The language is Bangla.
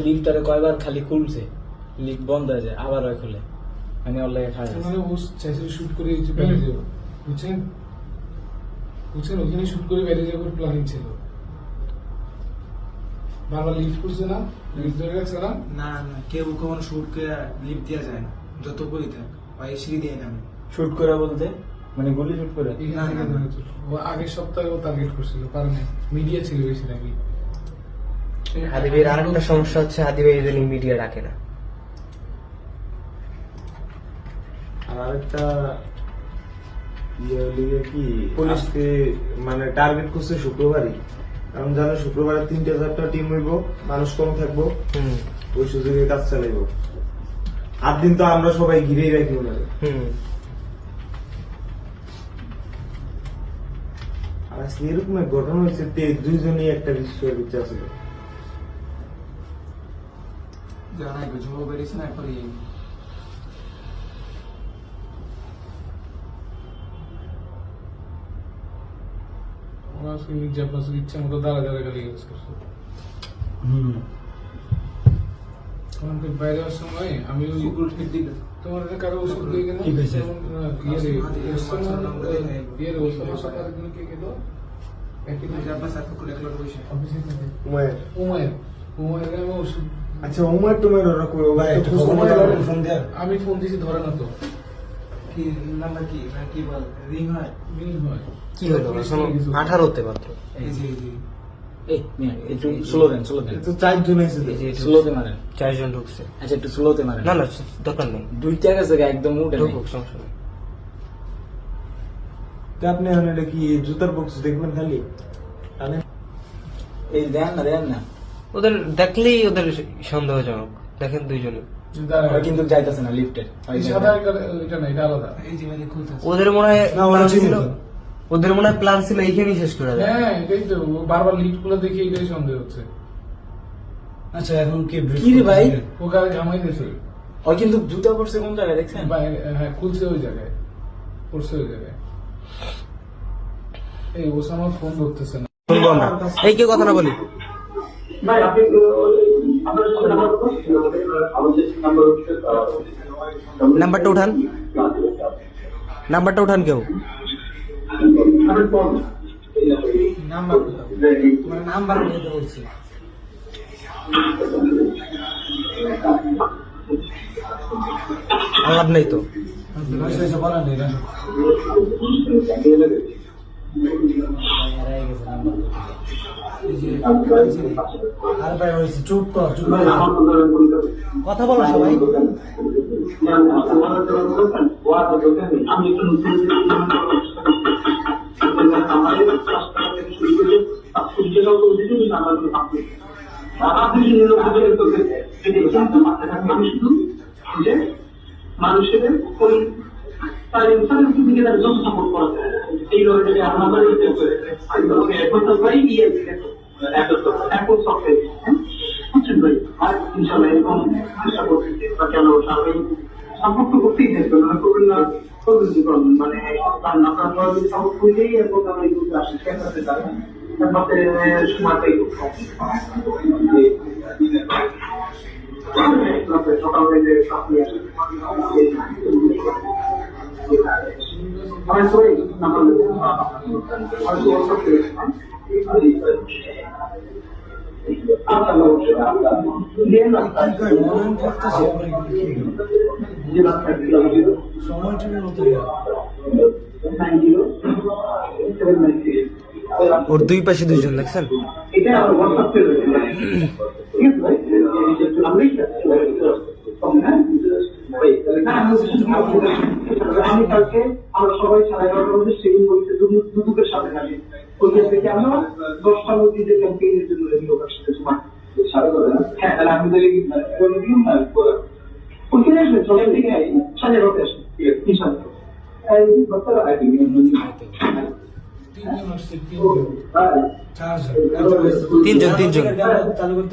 লিফটারে কয়বার খালি খুলছে, লিফট বন্ধ হয়ে যায় আবার ওই খুলে, মানে ওর লাগে খারাপ মানে ও চাইছিল শুট করে বাইরে যাবো, বুঝছেন বুঝছেন, ওখানে শুট করে বাইরে যাবার প্ল্যানিং ছিল। বারবার লিফট করছে না, লিফট ধরে রাখছে না। না না, কেউ কখনো শুট করে লিফট দেওয়া যায় না, যত বলি থাক ভাই সিঁড়ি দিয়ে নামে। শুট করা বলতে মানে গুলি শুট করে? এখান থেকে ধরে ছিল। ও আগের সপ্তাহে ও টার্গেট করছিল, পারে না, মিডিয়া ছিল বেশি নাকি। হাদি ভাইয়ের আরেকটা সমস্যা হচ্ছে, হাদি ভাই ইদানিং মিডিয়া ডাকে না। আর আরেকটা কি পুলিশকে মানে টার্গেট করছে শুক্রবারই, কারণ জানো শুক্রবারে 3-4টা টিম হইব, মানুষ কম থাকবো, ওই সুযোগে কাজ চালাইব। 8 দিন তো আমরা সবাই ঘিরেই রাখি ওনারে। আর আজকে এরকম এক ঘটনা হয়েছে, 2জনই একটা বিষয়ের বিচার ছিল। জানাই জমা বেরিয়েছে না একবার ইচ্ছা মতো দাঁড়া দাঁড়া গালি ইউজ করছে। বাইরে যাওয়ার সময় আমি তোমার কারো ওষুধ দিয়ে গেলাম, আচ্ছা উমার টুমার ওরা কই? আমি ফোন দিয়েছি ধরে না তো। কি নাম্বার কি কি বল রিং হয়? কি হলো? 18 মাত্র। এই যে একটু স্লো দেন, স্লো দেন, তো 4জন আছে, স্লোতে মারেন। 4 জন ঢুকছে। আচ্ছা একটু স্লোতে মারেন। না না, দরকার নেই, 2টা গেছে একদম উঠে ঢুকুক, সমস্যা নেই। তো আপনি এখন এটা কি জুতার বক্স দেখবেন খালি? এই দেন না, দেন না, ওদের দেখলেই ওদের সন্দেহজনক। দেখেন 2জনে কিন্তু যাইতেছে না লিফটের। সাদা এটা না, এটা আলাদা। এই যে মানে খুলতেছে। ওদের মনে হয় না, ওরা প্ল্যান ছিল, চিন্তা। ওদের মনে হয় প্ল্যান ছিল এইখানেই শেষ করে দেয়। হ্যাঁ এটাই তো, বারবার লিফট গুলো দেখে এটাই সন্দেহ হচ্ছে। আচ্ছা এখন কি কি রে ভাই, ও গাড়ি জামাই দিয়েছে, ওই কিন্তু জুতা পড়ছে কোন জায়গায় দেখছেন? হ্যাঁ খুলছে ওই জায়গায়, পড়ছে ওই জায়গায়। এই ওসামা ফোন ধরতেছে না। শুনবো আমরা, এই কেউ কথা না বলি। নাম্বারটা উঠান, নাম্বারটা উঠান কেউ। নাম্বার তোমার নাম্বার নিতে বলছি। লাভ নেই তো। বলা নেই না। আর ভাই হয়েছে, চুপ কর, চুপ কর, কথা বলো সবাই। মানুষের সাপোর্ট করা যায় এই লড়াইটাকে আমাদের এখন তো ভাই বুঝছেন ভাই, আর ইনশাল্লাহ এরকম চেষ্টা করতেছে বা কেন সবাই সাপোর্ট তো করতেই থাকবে, মানে করবেন না, করবেন কি করবেন, মানে আপনার যদি সাপোর্ট করলেই এখন আমরা এই গ্রুপে আসি খেলতে চাই, তারপরে সময়টাই খুব কম। সকালে যে আপনি আসেন ওর 2 পাশে 2জন দেখছেন। এটা আমি কালকে আমরা সবাই 11:30টার মধ্যে সেদিন বলতে দুদুকের সাথে থাকি, ওইখান থেকে আমরা 10টার মধ্যে যে ক্যাম্পেইনের জন্য রেডি হওয়ার সাথে সময় হ্যাঁ, তাহলে আমি তাহলে করে দিন না, ওইখানে আসবেন সবাই থেকে 11:30 আসেন ইনশাআল্লাহ। তিনজন আসছে, তিনজন। 3জন